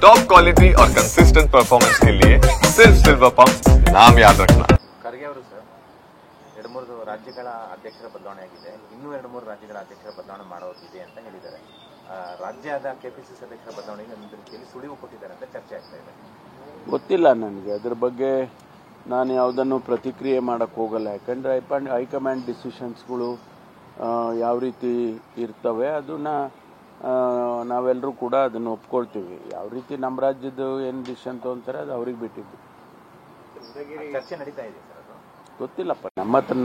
Top quality और consistent performance के लिए सिर्फ सिल्वर पंप नाम याद रखना। ಖರ್ಗೆ ಅವರು ಸರ್ 2-3 ರಾಜ್ಯಗಳ ಅಧ್ಯಕ್ಷರ ಬದಲಾವಣೆ ಆಗಿದೆ, ಇನ್ನೂ 2-3 ರಾಜ್ಯಗಳ ಅಧ್ಯಕ್ಷರ ಬದಲಾವಣೆ ಮಾಡೋದಿದೆ ಅಂತ ಹೇಳಿದ್ದಾರೆ. ರಾಜ್ಯದ ಕೆಪಿಸಿಸಿ ಅಧ್ಯಕ್ಷರ ಬದಲಾವಣೆಗೆ ಒಂದು ರೀತಿಯಲ್ಲಿ ಸುಳಿವು ಕೊಟ್ಟಿದ್ದಾರೆ ಅಂತ ಚರ್ಚೆ ಆಗ್ತಾ ಇದೆ. ಗೊತ್ತಿಲ್ಲ ನನಗೆ ಅದ್ರ ಬಗ್ಗೆ, ನಾನು ಯಾವುದನ್ನು ಪ್ರತಿಕ್ರಿಯೆ ಮಾಡೋಕ್ಕೆ ಹೋಗಲ್ಲ. ಯಾಕಂದರೆ ಹೈಕಮಾಂಡ್ ಡಿಸಿಷನ್ಸ್ಗಳು ಯಾವ ರೀತಿ ಇರ್ತವೆ ಅದನ್ನು ನಾವೆಲ್ಲರೂ ಕೂಡ ಅದನ್ನು ಒಪ್ಕೊಳ್ತೀವಿ. ಯಾವ ರೀತಿ ನಮ್ಮ ರಾಜ್ಯದ ಏನು ಡಿಸಿಷನ್ ತೊಗೊಂತಾರೆ ಅದು ಅವ್ರಿಗೆ ಬಿಟ್ಟಿದ್ದು. ಚರ್ಚೆ ನಡೀತಾ ಇದೆ ಸರ್, ಅದು ಗೊತ್ತಿಲ್ಲಪ್ಪ ನಮ್ಮ ಹತ್ರ.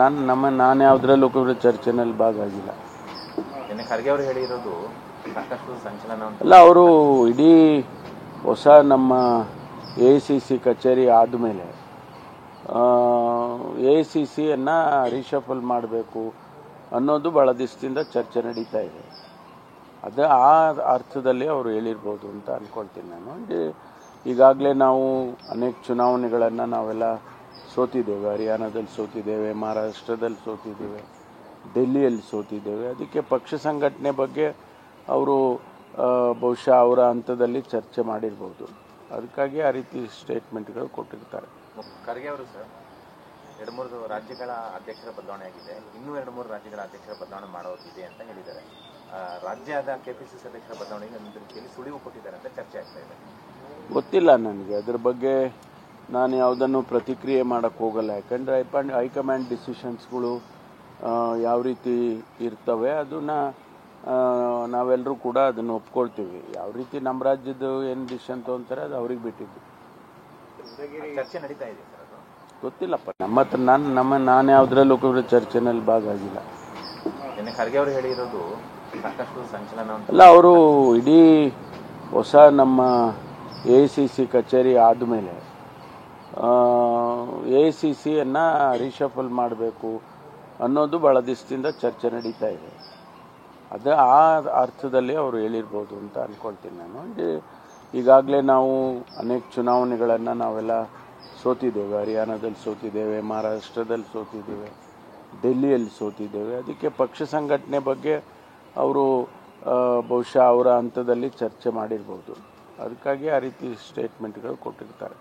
ನಾನು ಯಾವುದ್ರಲ್ಲೂ ಕೂಡ ಚರ್ಚೆನಲ್ಲಿ ಭಾಗಿಯಾಗಿಲ್ಲ. ಖರ್ಗೆ ಅವರು ಹೇಳಿರೋದು ಸಾಕಷ್ಟು ಸಂಚಲನ ಅಲ್ಲ, ಅವರು ಇಡೀ ಹೊಸ ನಮ್ಮ AICC ಕಚೇರಿ ಆದಮೇಲೆ AICCಯನ್ನು ರಿಶಫಲ್ ಮಾಡಬೇಕು ಅನ್ನೋದು ಭಾಳ ದಿವಸದಿಂದ ಚರ್ಚೆ ನಡೀತಾ ಇದೆ. ಅದು ಆ ಅರ್ಥದಲ್ಲಿ ಅವರು ಹೇಳಿರ್ಬೋದು ಅಂತ ಅಂದ್ಕೊಳ್ತೀನಿ ನಾನು. ಈಗಾಗಲೇ ನಾವು ಅನೇಕ ಚುನಾವಣೆಗಳನ್ನು ನಾವೆಲ್ಲ ಸೋತಿದ್ದೇವೆ. ಹರಿಯಾಣದಲ್ಲಿ ಸೋತಿದ್ದೇವೆ, ಮಹಾರಾಷ್ಟ್ರದಲ್ಲಿ ಸೋತಿದ್ದೇವೆ, ಡೆಲ್ಲಿಯಲ್ಲಿ ಸೋತಿದ್ದೇವೆ. ಅದಕ್ಕೆ ಪಕ್ಷ ಸಂಘಟನೆ ಬಗ್ಗೆ ಅವರು ಬಹುಶಃ ಅವರ ಹಂತದಲ್ಲಿ ಚರ್ಚೆ ಮಾಡಿರ್ಬೋದು. ಅದಕ್ಕಾಗಿ ಆ ರೀತಿ ಸ್ಟೇಟ್ಮೆಂಟ್ಗಳು ಕೊಟ್ಟಿರ್ತಾರೆ. ಖರ್ಗೆ ಅವರು ಸರ್ 2-3 ರಾಜ್ಯಗಳ ಅಧ್ಯಕ್ಷರ ಬದಲಾವಣೆ ಆಗಿದೆ, ಇನ್ನೂ 2-3 ರಾಜ್ಯಗಳ ಅಧ್ಯಕ್ಷರ ಬದಲಾವಣೆ ಮಾಡೋದಿದೆ ಅಂತ ಹೇಳಿದ್ದಾರೆ. ರಾಜ್ಯದ ಕೆಪಿಸಿಸಿ ಅಧ್ಯಕ್ಷರ ಬದಲಾವಣೆಗೆ ಒಂದು ರೀತಿಯಲ್ಲಿ ಸುಳಿವು ಕೊಟ್ಟಿದ್ದಾರೆ ಅಂತ ಚರ್ಚೆ ಆಗ್ತಾ ಇದೆ. ಗೊತ್ತಿಲ್ಲ ನನಗೆ ಅದ್ರ ಬಗ್ಗೆ, ನಾನು ಯಾವುದನ್ನು ಪ್ರತಿಕ್ರಿಯೆ ಮಾಡೋಕ್ಕೆ ಹೋಗಲ್ಲ. ಯಾಕಂದರೆ ಹೈಕಮಾಂಡ್ ಡಿಸಿಷನ್ಸ್ಗಳು ಯಾವ ರೀತಿ ಇರ್ತವೆ ಅದನ್ನು ನಾವೆಲ್ಲರೂ ಕೂಡ ಅದನ್ನು ಒಪ್ಕೊಳ್ತೀವಿ. ಯಾವ ರೀತಿ ನಮ್ಮ ರಾಜ್ಯದ ಏನು ಡಿಸಿಷನ್ ತೊಗೊಂತಾರೆ ಅದು ಅವ್ರಿಗೆ ಬಿಟ್ಟಿದ್ದು. ಚರ್ಚೆ ನಡೀತಾ ಇದೆ ಸರ್, ಅದು ಗೊತ್ತಿಲ್ಲಪ್ಪ ನಮ್ಮ ಹತ್ರ. ನಾನು ಯಾವುದ್ರಲ್ಲೂ ಕೂಡ ಚರ್ಚೆನಲ್ಲಿ ಭಾಗಿಯಾಗಿಲ್ಲ. ಖರ್ಗೆ ಅವರು ಹೇಳಿರೋದು ಸಾಕಷ್ಟು ಸಂಚಲನ ಅಲ್ಲ, ಅವರು ಇಡೀ ಹೊಸ ನಮ್ಮ AICC ಕಚೇರಿ ಆದಮೇಲೆ AICCಯನ್ನು ರಿಶಫಲ್ ಮಾಡಬೇಕು ಅನ್ನೋದು ಭಾಳ ದಿವಸದಿಂದ ಚರ್ಚೆ ನಡೀತಾ ಇದೆ. ಅದು ಆ ಅರ್ಥದಲ್ಲಿ ಅವರು ಹೇಳಿರ್ಬೋದು ಅಂತ ಅಂದ್ಕೊಳ್ತೀನಿ ನಾನು. ಈಗಾಗಲೇ ನಾವು ಅನೇಕ ಚುನಾವಣೆಗಳನ್ನು ನಾವೆಲ್ಲ ಸೋತಿದ್ದೇವೆ. ಹರಿಯಾಣದಲ್ಲಿ ಸೋತಿದ್ದೇವೆ, ಮಹಾರಾಷ್ಟ್ರದಲ್ಲಿ ಸೋತಿದ್ದೇವೆ, ಡೆಲ್ಲಿಯಲ್ಲಿ ಸೋತಿದ್ದೇವೆ. ಅದಕ್ಕೆ ಪಕ್ಷ ಸಂಘಟನೆ ಬಗ್ಗೆ ಅವರು ಬಹುಶಃ ಅವರ ಹಂತದಲ್ಲಿ ಚರ್ಚೆ ಮಾಡಿರ್ಬೋದು. ಅದಕ್ಕಾಗಿ ಆ ರೀತಿ ಸ್ಟೇಟ್ಮೆಂಟ್ಗಳು ಕೊಟ್ಟಿರ್ತಾರೆ.